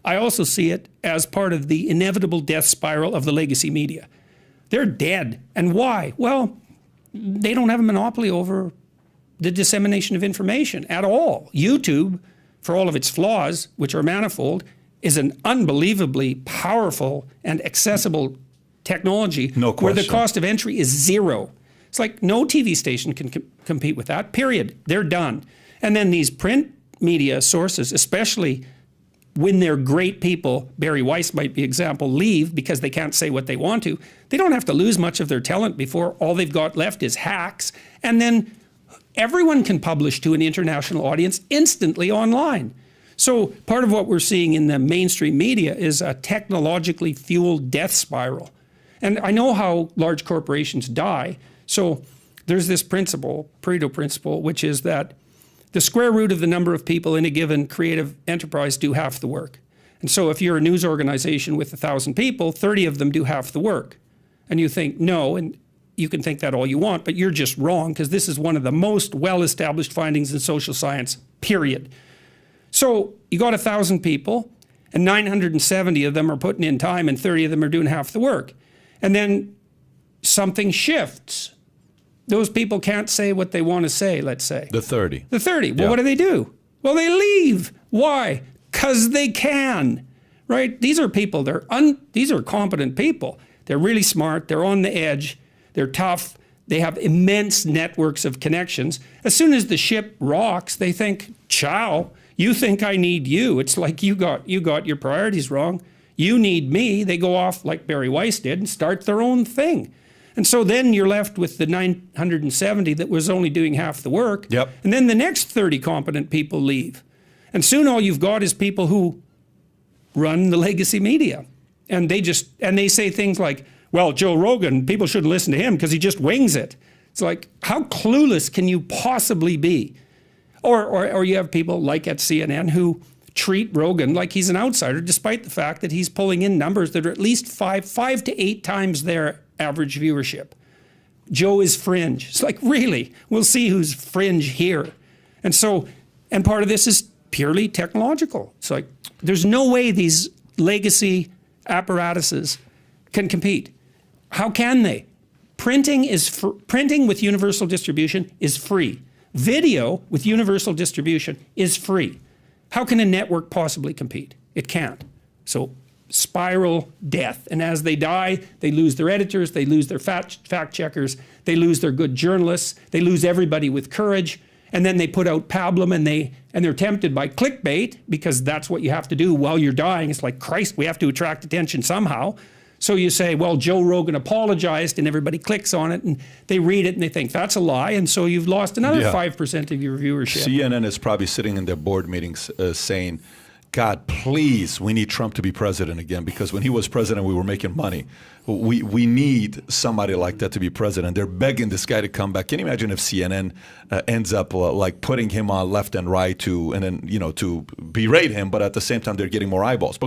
I also see it as part of the inevitable death spiral of the legacy media. They're dead. And why? Well, they don't have a monopoly over the dissemination of information at all. YouTube, for all of its flaws, which are manifold, is an unbelievably powerful and accessible technology. No question. Where the cost of entry is zero. It's like no TV station can compete with that, period. They're done. And then these print media sources, especially when they're great people, Barry Weiss might be an example, leave because they can't say what they want to. They don't have to lose much of their talent before all they've got left is hacks. And then everyone can publish to an international audience instantly online. So part of what we're seeing in the mainstream media is a technologically fueled death spiral. And I know how large corporations die. So there's this principle, Pareto principle, which is that the square root of the number of people in a given creative enterprise do half the work. And so if you're a news organization with 1,000 people, 30 of them do half the work. And you think, no, and you can think that all you want, but you're just wrong, because this is one of the most well-established findings in social science, period. So you got 1,000 people, and 970 of them are putting in time, and 30 of them are doing half the work. And then something shifts. Those people can't say what they want to say, let's say. The 30. The 30. Well, what do? Well, they leave. Why? Because they can, right? These are people, these are competent people. They're really smart, they're on the edge, they're tough, they have immense networks of connections. As soon as the ship rocks, they think, ciao, you think I need you. It's like you got your priorities wrong. You need me. They go off like Barry Weiss did and start their own thing. And so then you're left with the 970 that was only doing half the work. Yep. And then the next 30 competent people leave. And soon all you've got is people who run the legacy media. And they say things like, well, Joe Rogan, people shouldn't listen to him because he just wings it. It's like, how clueless can you possibly be? Or you have people like at CNN who treat Rogan like he's an outsider, despite the fact that he's pulling in numbers that are at least five to eight times their average viewership. Joe is fringe. It's like, really? We'll see who's fringe here. And part of this is purely technological. It's like, there's no way these legacy apparatuses can compete. How can they? Printing with universal distribution is free. Video with universal distribution is free. How can a network possibly compete? It can't. So spiral death. And as they die, they lose their editors, they lose their fact checkers, they lose their good journalists, they lose everybody with courage, and then they put out pablum and they're tempted by clickbait, because that's what you have to do while you're dying. It's like, Christ, we have to attract attention somehow. So you say, well, Joe Rogan apologized, and everybody clicks on it, and they read it, and they think that's a lie, and so you've lost another 5% of your viewership. CNN is probably sitting in their board meetings saying, God, please, we need Trump to be president again, because when he was president, we were making money. We need somebody like that to be president. They're begging this guy to come back. Can you imagine if CNN ends up like putting him on left and right to berate him, but at the same time, they're getting more eyeballs? But